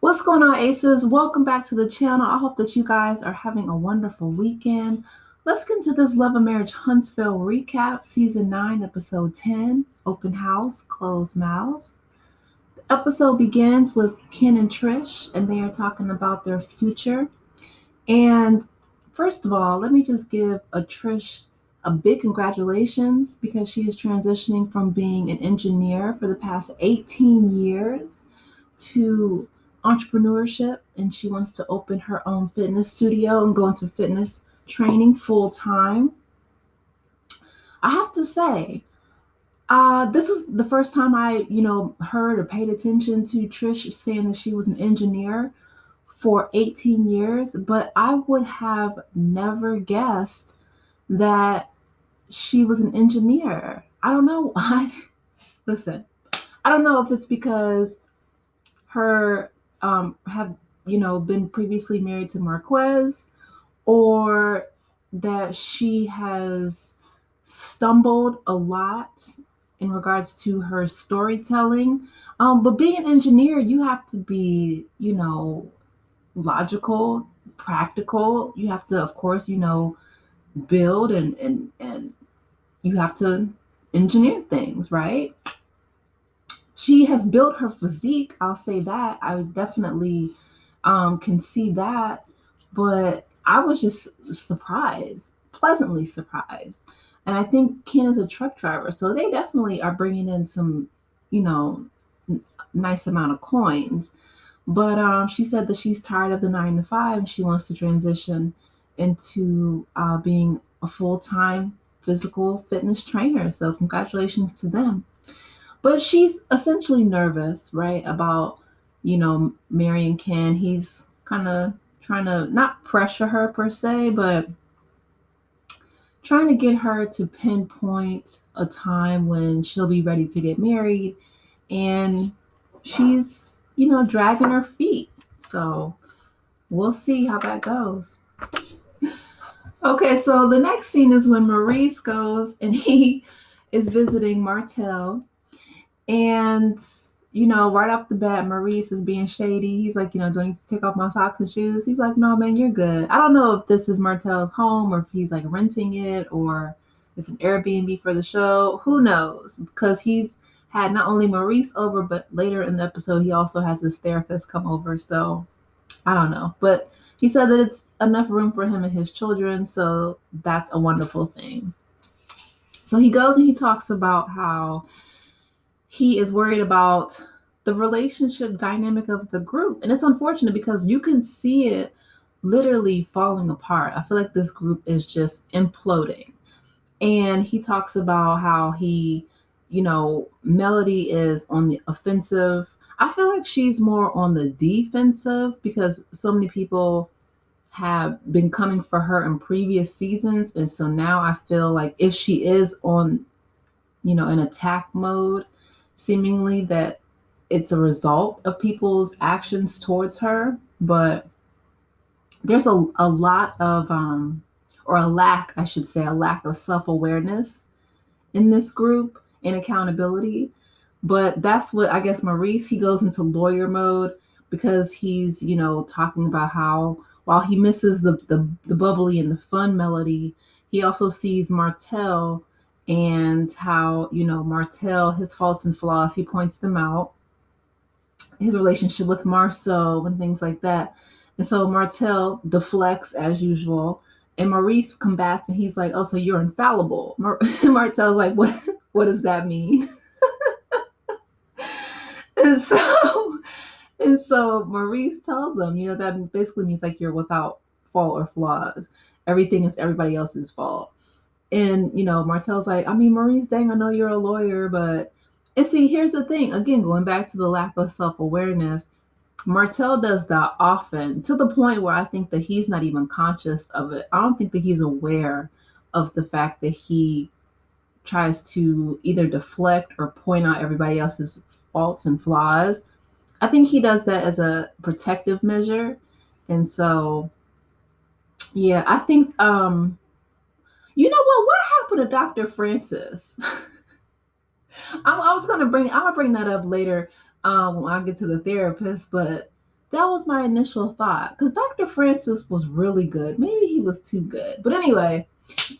What's going on, Aces? Welcome back to the channel. I hope that you guys are having a wonderful weekend. Let's get into this Love and Marriage Huntsville recap, Season 9, Episode 10, Open House, Closed Mouths. The episode begins with Ken and Trish, and they are talking about their future. And first of all, let me just give Trish a big congratulations because she is transitioning from being an engineer for the past 18 years to entrepreneurship, and she wants to open her own fitness studio and go into fitness training full time. I have to say, this was the first time I, heard or paid attention to Trish saying that she was an engineer for 18 years, but I would have never guessed that she was an engineer. I don't know why. Listen, I don't know if it's because her have been previously married to Marquez, or that she has stumbled a lot in regards to her storytelling. But being an engineer, you have to be, logical, practical. You have to, of course, build and you have to engineer things, right? She has built her physique. I'll say that. I definitely can see that. But I was just surprised, pleasantly surprised. And I think Ken is a truck driver. So they definitely are bringing in some, nice amount of coins. But she said that she's tired of the 9 to 5 and she wants to transition into being a full-time physical fitness trainer. So congratulations to them. But she's essentially nervous, right, about, marrying Ken. He's kind of trying to not pressure her per se, but trying to get her to pinpoint a time when she'll be ready to get married. And she's, dragging her feet. So we'll see how that goes. Okay, so the next scene is when Maurice goes and he is visiting Martell. And, right off the bat, Maurice is being shady. He's like, do I need to take off my socks and shoes? He's like, no, man, you're good. I don't know if this is Martell's home or if he's like renting it or it's an Airbnb for the show. Who knows? Because he's had not only Maurice over, but later in the episode, he also has his therapist come over. So I don't know. But he said that it's enough room for him and his children. So that's a wonderful thing. So he goes and he talks about how he is worried about the relationship dynamic of the group. And it's unfortunate because you can see it literally falling apart. I feel like this group is just imploding. And he talks about how Melody is on the offensive. I feel like she's more on the defensive because so many people have been coming for her in previous seasons. And so now I feel like if she is on, an attack mode, seemingly that it's a result of people's actions towards her. But there's a lot of or a lack, I should say, a lack of self-awareness in this group and accountability. But that's what I guess Maurice, he goes into lawyer mode because he's, talking about how while he misses the bubbly and the fun Melody, he also sees Martell and how, Martell, his faults and flaws, he points them out, his relationship with Marsau and things like that. And so Martell deflects as usual, and Maurice combats, and he's like, "Oh, so you're infallible." Martell's like, What does that mean?" and so and so Maurice tells him, that basically means like you're without fault or flaws. Everything is everybody else's fault. And, Martell's like, I mean, Maurice, dang, I know you're a lawyer, but, and see, here's the thing. Again, going back to the lack of self-awareness, Martell does that often to the point where I think that he's not even conscious of it. I don't think that he's aware of the fact that he tries to either deflect or point out everybody else's faults and flaws. I think he does that as a protective measure. And so, yeah, I think, you know what happened to Dr. Francis? I'm gonna bring that up later when I get to the therapist. But That was my initial thought because Dr. Francis was really good. Maybe he was too good. But anyway,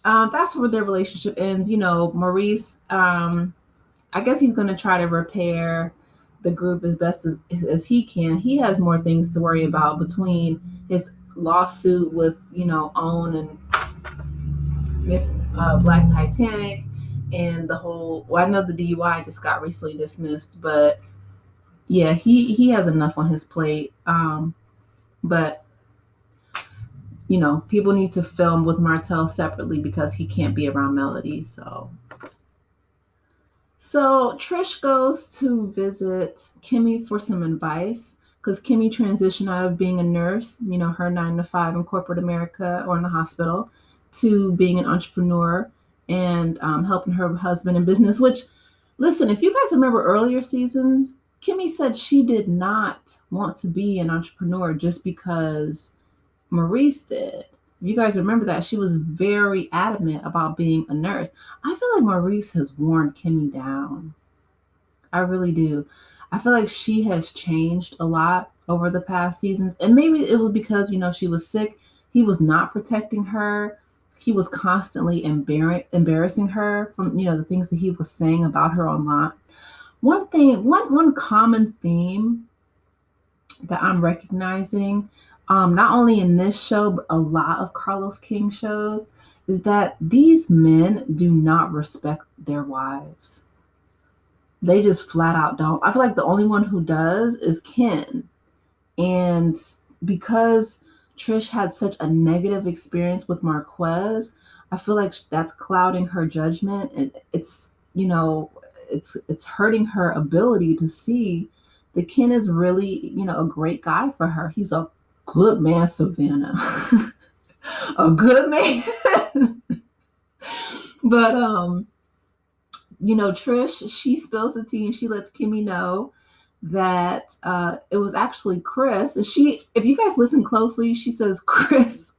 that's where their relationship ends. Maurice, I guess he's going to try to repair the group as best as he can. He has more things to worry about between his lawsuit with, OWN and Miss Black Titanic and the whole. Well, I know the DUI just got recently dismissed, but yeah, he has enough on his plate. But people need to film with Martell separately because he can't be around Melody. So Trish goes to visit Kimmi for some advice because Kimmi transitioned out of being a nurse, her 9 to 5 in corporate America or in the hospital, to being an entrepreneur and helping her husband in business. Which, listen, if you guys remember earlier seasons, Kimmi said she did not want to be an entrepreneur just because Maurice did. You guys remember that she was very adamant about being a nurse. I feel like Maurice has worn Kimmi down. I really do. I feel like she has changed a lot over the past seasons. And maybe it was because, she was sick. He was not protecting her. He was constantly embarrassing her from, the things that he was saying about her online. One common theme that I'm recognizing, not only in this show, but a lot of Carlos King shows, is that these men do not respect their wives. They just flat out don't. I feel like the only one who does is Ken. And because Trish had such a negative experience with Marquez, I feel like that's clouding her judgment. And it's hurting her ability to see that Ken is really, a great guy for her. He's a good man, Savannah. A good man. But Trish, she spills the tea and she lets Kimmi know that it was actually Chris. And if you guys listen closely, she says Chris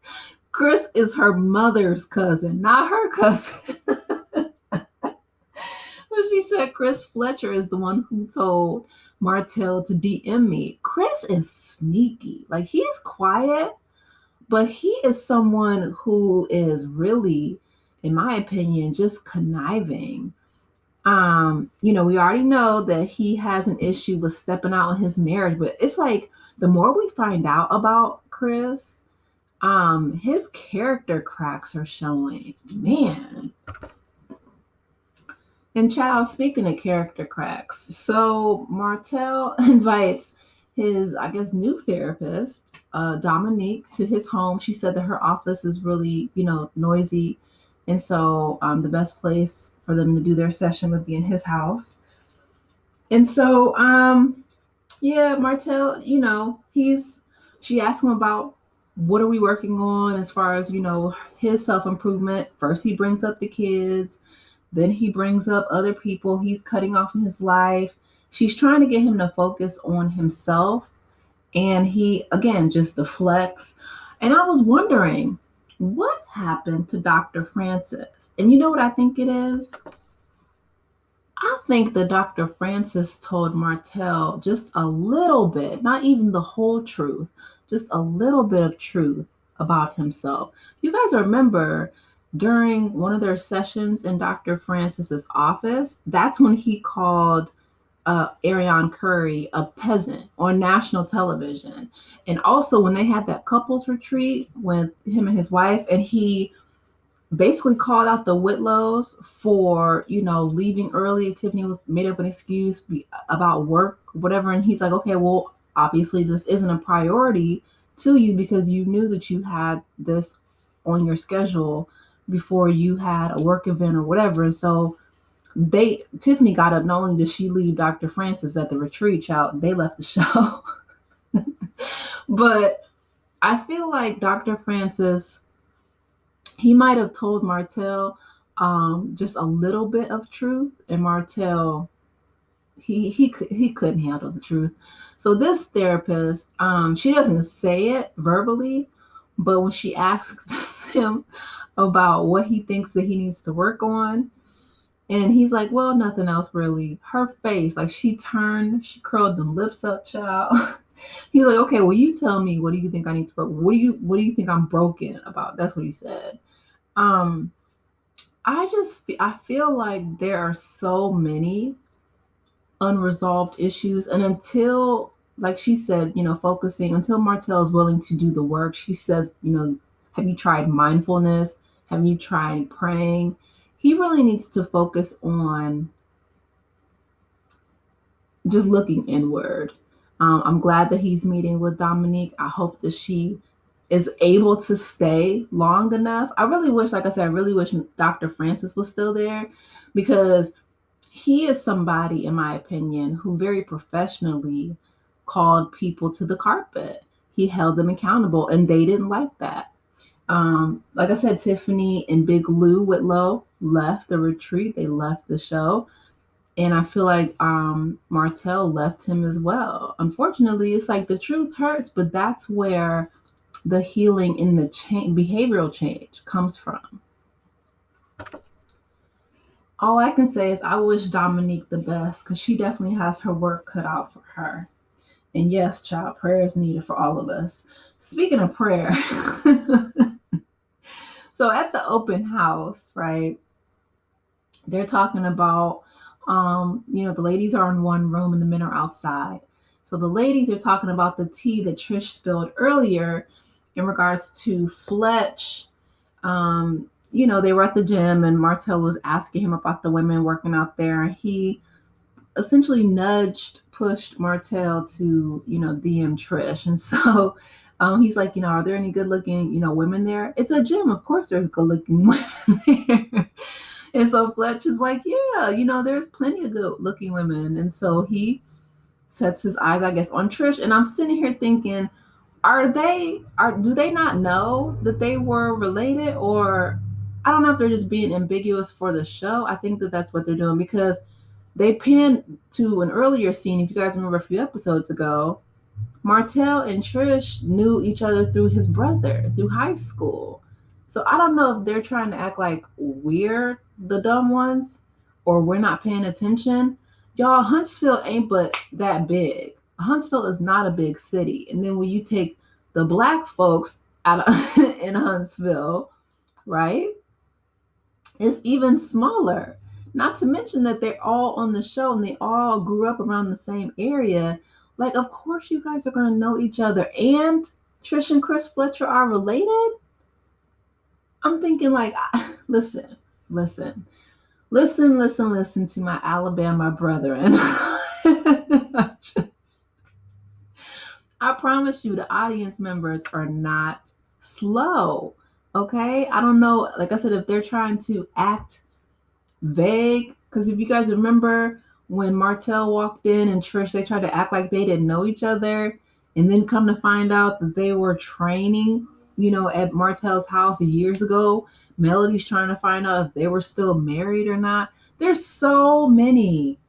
is her mother's cousin, not her cousin. But she said Chris Fletcher is the one who told Martell to DM me. Chris is sneaky. Like, he's quiet, but he is someone who is really, in my opinion, just conniving. We already know that he has an issue with stepping out on his marriage, but it's like the more we find out about Chris, his character cracks are showing. Man. And child, speaking of character cracks, so Martell invites his, I guess, new therapist, Dominique, to his home. She said that her office is really, noisy. And so the best place for them to do their session would be in his house. And so, Martell, she asked him about what are we working on as far as, his self-improvement. First, he brings up the kids. Then he brings up other people he's cutting off in his life. She's trying to get him to focus on himself. And he, again, just deflects. And I was wondering, what happened to Dr. Francis? And you know what I think it is? I think that Dr. Francis told Martell just a little bit, not even the whole truth, just a little bit of truth about himself. You guys remember during one of their sessions in Dr. Francis's office, that's when he called Ariane Curry a peasant on national television. And also when they had that couples retreat with him and his wife, and he basically called out the Whitlows for, leaving early. Tiffany was made up an excuse about work, whatever. And he's like, okay, well, obviously this isn't a priority to you because you knew that you had this on your schedule before you had a work event or whatever. And so Tiffany got up. Not only did she leave Dr. Francis at the retreat, child, they left the show. But I feel like Dr. Francis, he might have told Martell just a little bit of truth, and Martell, he couldn't handle the truth. So this therapist, she doesn't say it verbally, but when she asks him about what he thinks that he needs to work on, and he's like, well, nothing else really. Her face, like she curled them lips up, child. He's like, okay, well, you tell me, what do you think I need to work? What do you think I'm broken about? That's what he said. Um, I feel like there are so many unresolved issues, and until, like she said, focusing until Martell is willing to do the work. She says, have you tried mindfulness? Have you tried praying? He really needs to focus on just looking inward. I'm glad that he's meeting with Dominique. I hope that she is able to stay long enough. I really wish, like I said, I really wish Dr. Francis was still there, because he is somebody, in my opinion, who very professionally called people to the carpet. He held them accountable, and they didn't like that. Like I said, Tiffany and Big Lou Whitlow left the retreat. They left the show. And I feel like Martell left him as well. Unfortunately, it's like the truth hurts, but that's where the healing in the behavioral change comes from. All I can say is I wish Dominique the best, because she definitely has her work cut out for her. And yes, child, prayer is needed for all of us. Speaking of prayer, so at the open house, right, they're talking about, the ladies are in one room and the men are outside. So the ladies are talking about the tea that Trish spilled earlier in regards to Fletch. They were at the gym and Martell was asking him about the women working out there. And he essentially pushed Martell to, DM Trish. And so he's like, are there any good looking, women there? It's a gym. Of course there's good looking women there. And so Fletch is like, yeah, there's plenty of good looking women. And so he sets his eyes, I guess, on Trish. And I'm sitting here thinking, do they not know that they were related? Or I don't know if they're just being ambiguous for the show. I think that that's what they're doing, because they panned to an earlier scene, if you guys remember a few episodes ago. Martell and Trish knew each other through his brother, through high school. So I don't know if they're trying to act like we're the dumb ones or we're not paying attention. Y'all, Huntsville ain't but that big. Huntsville is not a big city. And then when you take the black folks out of in Huntsville, right? It's even smaller. Not to mention that they're all on the show and they all grew up around the same area. Like, of course, you guys are going to know each other. And Trish and Chris Fletcher are related. I'm thinking, like, listen, listen, listen, listen, listen to my Alabama brethren. I promise you, the audience members are not slow. Okay. I don't know. Like I said, if they're trying to act vague, because if you guys remember when Martell walked in and Trish, they tried to act like they didn't know each other, and then come to find out that they were training, at Martell's house years ago. Melody's trying to find out if they were still married or not. There's so many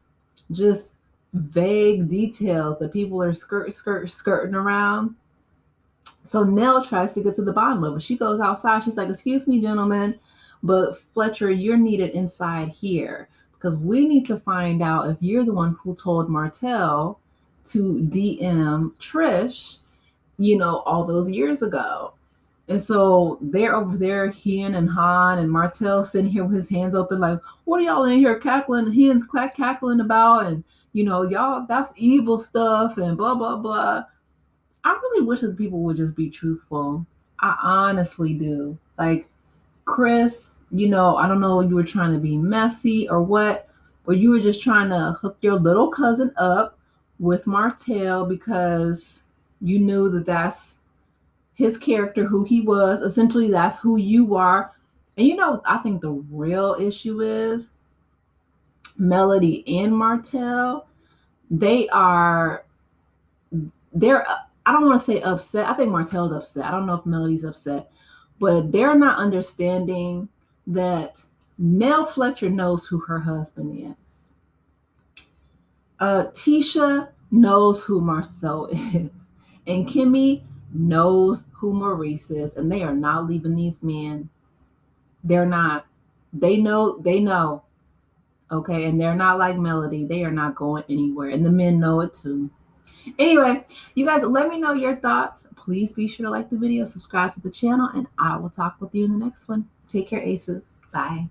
just vague details that people are skirting around. So Nell tries to get to the bottom of it. She goes outside. She's like, excuse me, gentlemen, but Fletcher, you're needed inside here, because we need to find out if you're the one who told Martell to DM Trish, all those years ago. And so they're over there, Hen and Han and Martell sitting here with his hands open, like, what are y'all in here cackling, hens cackling about? And, y'all, that's evil stuff and blah, blah, blah. I really wish that people would just be truthful. I honestly do. Like, Chris, I don't know, you were trying to be messy or what, or you were just trying to hook your little cousin up with Martell because you knew that that's his character, who he was. Essentially, that's who you are. And I think the real issue is Melody and Martell. They are, they're, I don't want to say upset. I think Martell's upset. I don't know if Melody's upset, but they're not understanding that Nell Fletcher knows who her husband is. Tisha knows who Marsau is. And Kimmi knows who Maurice is. And they are not leaving these men. They're not. They know. Okay. And they're not like Melody. They are not going anywhere. And the men know it too. Anyway, you guys, let me know your thoughts. Please be sure to like the video, subscribe to the channel, and I will talk with you in the next one. Take care, Aces. Bye.